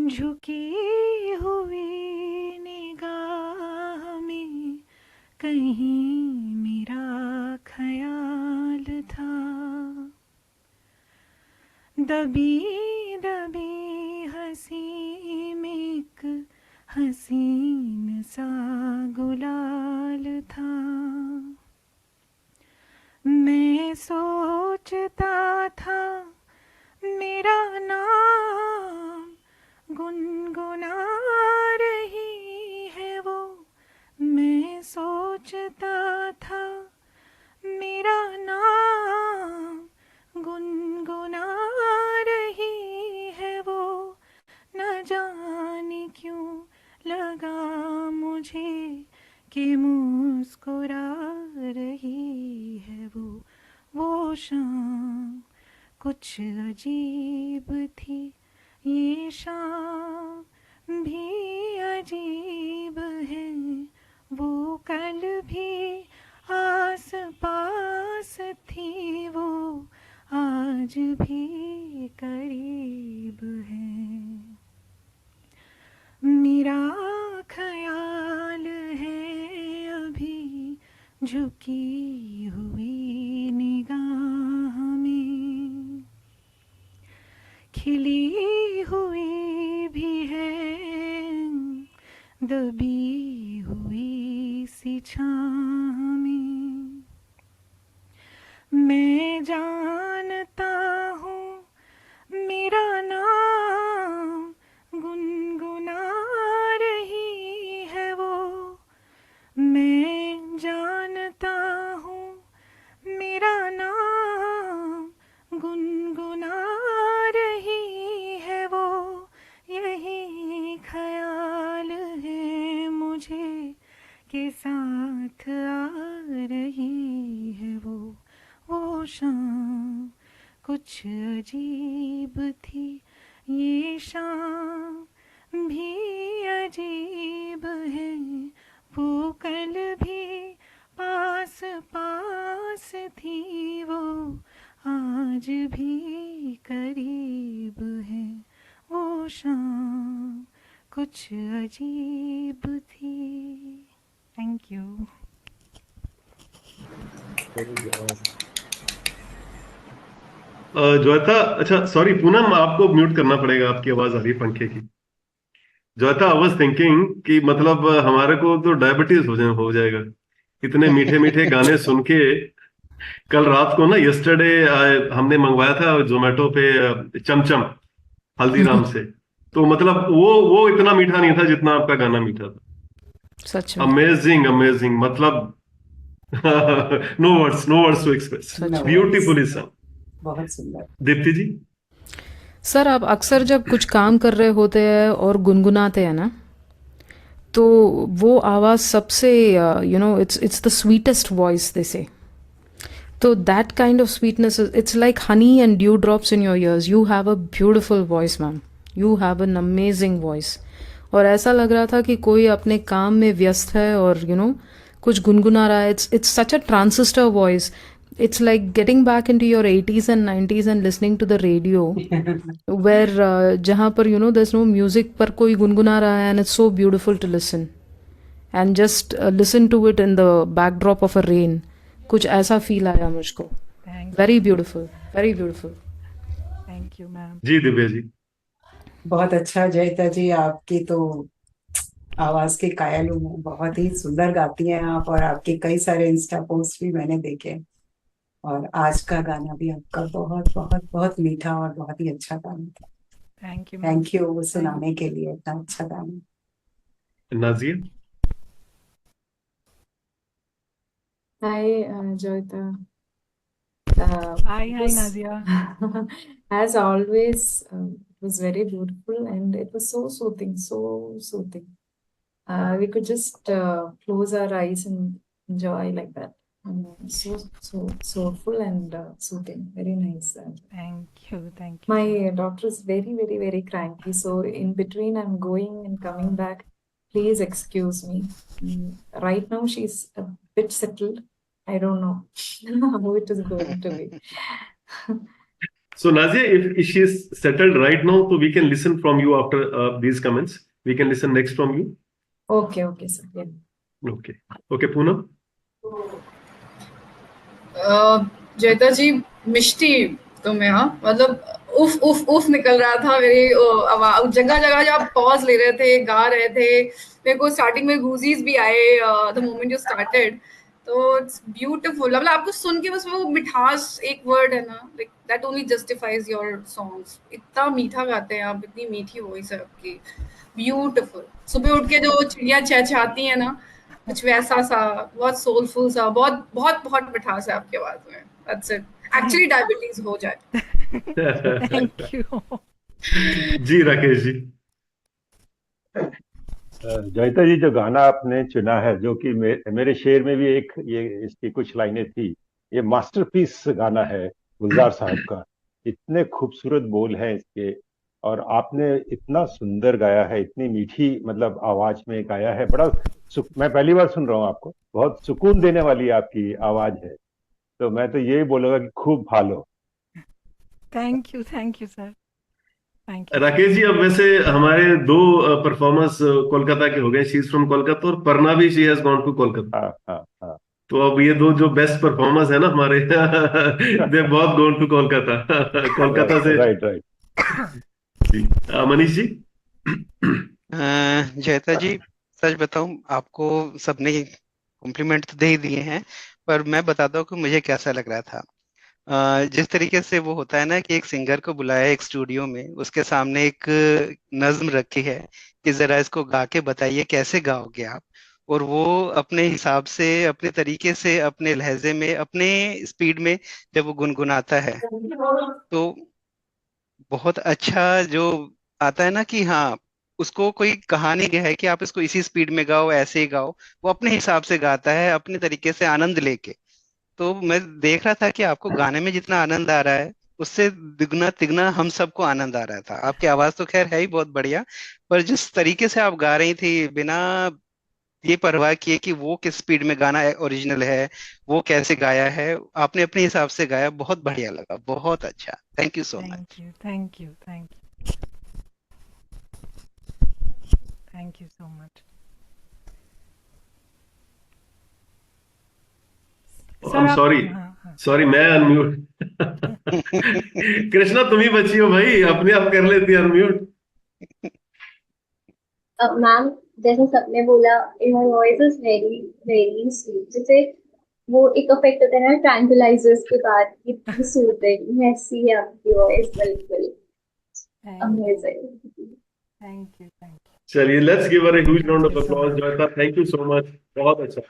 झुकी हुई निगाह में कहीं मेरा ख्याल था। दबी दबी हंसी में एक हसीन सा गुलाल था। मैं सोचता था मेरा नाम गुनगुना रही है वो। मैं सोचता था मेरा नाम गुनगुना रही है वो। न जाने क्यों लगा मुझे कि मुस्कुरा रही है वो शाम कुछ अजीब थी। ये शाम भी अजीब है, वो कल भी आस पास थी, वो आज भी करीब है। मेरा ख्याल है अभी झुकी हुई निगाह में, खिली हुई भी है दबी हुई सी छाह में। मैं जानता हूँ मेरा नाम गुनगुना रही है वो। मैं जानता हूँ मेरा नाम गुनगुना रही है वो। यही ख्याल है मुझे के साथ आ रही है वो शाम कुछ अजीब थी। ये शाम भी अजीब है, वो कल भी पास पास थी, वो आज भी करीब है। वो शाम कुछ अजीब थी। Thank you. ज्वाता, अच्छा सॉरी पूनम, आपको म्यूट करना पड़ेगा, आपकी आवाज आ रही है पंखे की। ज्वाता, आई वाज थिंकिंग कि मतलब हमारे को तो डायबिटीज हो जाएगा इतने मीठे मीठे गाने सुन के। कल रात को ना, यस्टरडे, हमने मंगवाया था जोमेटो पे चमचम हल्दीराम से। तो मतलब वो इतना मीठा नहीं था जितना आपका गाना मीठा था। सच में। अमेजिंग अमेजिंग, मतलब नो वर्ड्स टू एक्सप्रेस। सच में। नवाज, ब्यूटीफुली सन। बहुत सुंदर। दीप्ति जी। सर आप अक्सर जब कुछ काम कर रहे होते हैं और गुनगुनाते हैं ना, तो वो आवाज़ सबसे इट्स द स्वीटेस्ट वॉइस दे से। तो that kind of sweetness it's like honey and due drops in your ears. You have a beautiful voice ma'am, you have an amazing voice. और ऐसा लग रहा था कि कोई अपने काम में व्यस्त है और कुछ गुनगुना रहा है। It's such a transistor voice. It's like getting back into your 80s and 90s and listening to the radio where जहाँ पर there's no music पर कोई गुनगुना रहा है, and it's so beautiful to listen and just listen to it in the backdrop of a rain. कुछ ऐसा feel आया मुझको। Very beautiful, very beautiful. Thank you ma'am. जी दिव्या जी। बहुत अच्छा जयता जी, आपकी तो आवाज के कायल हूँ मैं। बहुत ही सुंदर गाती हैं आप, और आपके कई सारे इंस्टा पोस्ट भी मैंने देखे। और आज का गाना भी आपका बहुत बहुत बहुत मीठा और बहुत ही अच्छा गाना था। Thank you ma'am. Thank you वो थैंक सुनाने के लिए, इतना अच्छा गाना। Nazia. Hi, Joyita. Hi It hi was, Nazia. as always, it was very beautiful and it was so soothing, so soothing. We could just close our eyes and enjoy like that. So soulful and soothing. Very nice. Thank you so My much. daughter is very, very, very cranky. So in between, I'm going and coming back. Please excuse me. Right now, she's a bit settled. I don't know how it is going to be. So Nazia, if she is settled right now, so we can listen from you after these comments. We can listen next from you. Okay, okay, sir. Yeah. Okay. Okay, Poonam. जयता जी, मिष्टी तुम्हें, हाँ, मतलब उफ उफ उफ निकल रहा था मेरी आवाज, जगह जगह जब आप पॉज ले रहे थे, गा रहे थे, मेरे को स्टार्टिंग में गूजीज भी आए द मोमेंट यू स्टार्टेड. तो इट्स ब्यूटीफुल. मतलब आपको सुन के बस वो मिठास, एक वर्ड है ना, like that only justifies your songs. इतना मीठा गाते हैं आप, इतनी मीठी वॉइस है आपकी, ब्यूटीफुल. सुबह उठ के जो चिड़िया चहचहाती है ना, कुछ वैसा सा, बहुत सोलफुल सा, बहुत बहुत बहुत मिठास है आपकी आवाज में. That's it. एक्चुअली डायबिटीज हो जाए. Thank you. जी राकेश जी. जयता जी, जो गाना आपने चुना है, जो कि मेरे शेर में भी एक ये इसकी कुछ लाइनें थी, ये मास्टरपीस गाना है गुलजार साहब का. इतने खूबसूरत बोल हैं इसके, और आपने इतना सुंदर गाया है, इतनी मीठी मतलब आवाज में गाया है. बड़ा मैं पहली बार सुन रहा हूँ आपको. बहुत सुकून देने वाली आपकी आवाज है. तो मैं तो यही बोलूंगा कि खूब भालो. Thank you sir. Thank you. Rakesh ji, अब वैसे हमारे दो परफॉर्मर्स कोलकाता के हो गए. शी इज फ्रॉम कोलकाता, और परना भी she has gone to Kolkata. हाँ. तो अब ये दो जो बेस्ट परफॉर्मर्स है ना हमारे, दे बहुत गॉन टू कोलकाता. कोलकाता से. राइट. जी. मनीष जी. जयता जी, सच बताऊं, आपको सबने कॉम्प्लीमेंट तो दे ही दिए हैं, पर मैं बताता हूँ कि मुझे कैसा लग रहा था. जिस तरीके से वो होता है ना कि एक सिंगर को बुलाया एक स्टूडियो में, उसके सामने एक नज्म रखी है कि जरा इसको गा के बताइए कैसे गाओगे आप, और वो अपने हिसाब से, अपने तरीके से, अपने लहजे में, अपने स्पीड में जब वो गुनगुनाता है, तो बहुत अच्छा जो आता है ना कि हाँ, उसको कोई कहा नहीं गया है कि आप इसको इसी स्पीड में गाओ, ऐसे ही गाओ. वो अपने हिसाब से गाता है, अपने तरीके से आनंद लेके. तो मैं देख रहा था कि आपको गाने में जितना आनंद आ रहा है, उससे दुगना तिगना हम सबको आनंद आ रहा था. आपकी आवाज तो खैर है ही बहुत बढ़िया, पर जिस तरीके से आप गा रही थी, बिना ये परवाह किए कि वो किस स्पीड में गाना ओरिजिनल है, वो कैसे गाया है, आपने अपने हिसाब से गाया. बहुत बढ़िया लगा, बहुत अच्छा. Thank you so much. Thank you so much. Sorry मैं अनम्यूट. कृष्णा, तुम ही बची हो भाई, अपने आप कर लेती अनम्यूट. मैम, जैसे सबने बोला, your voice is very very sweet. जैसे वो एक इफेक्ट होता है ना ट्रैंक्विलाइजर्स के बाद, इतनी सूदिंग ऐसी है आपकी वॉइस, बिल्कुल अमेजिंग. Thank you. चलिए, let's give her a huge round of applause. Jayata, thank you so much. बहुत अच्छा.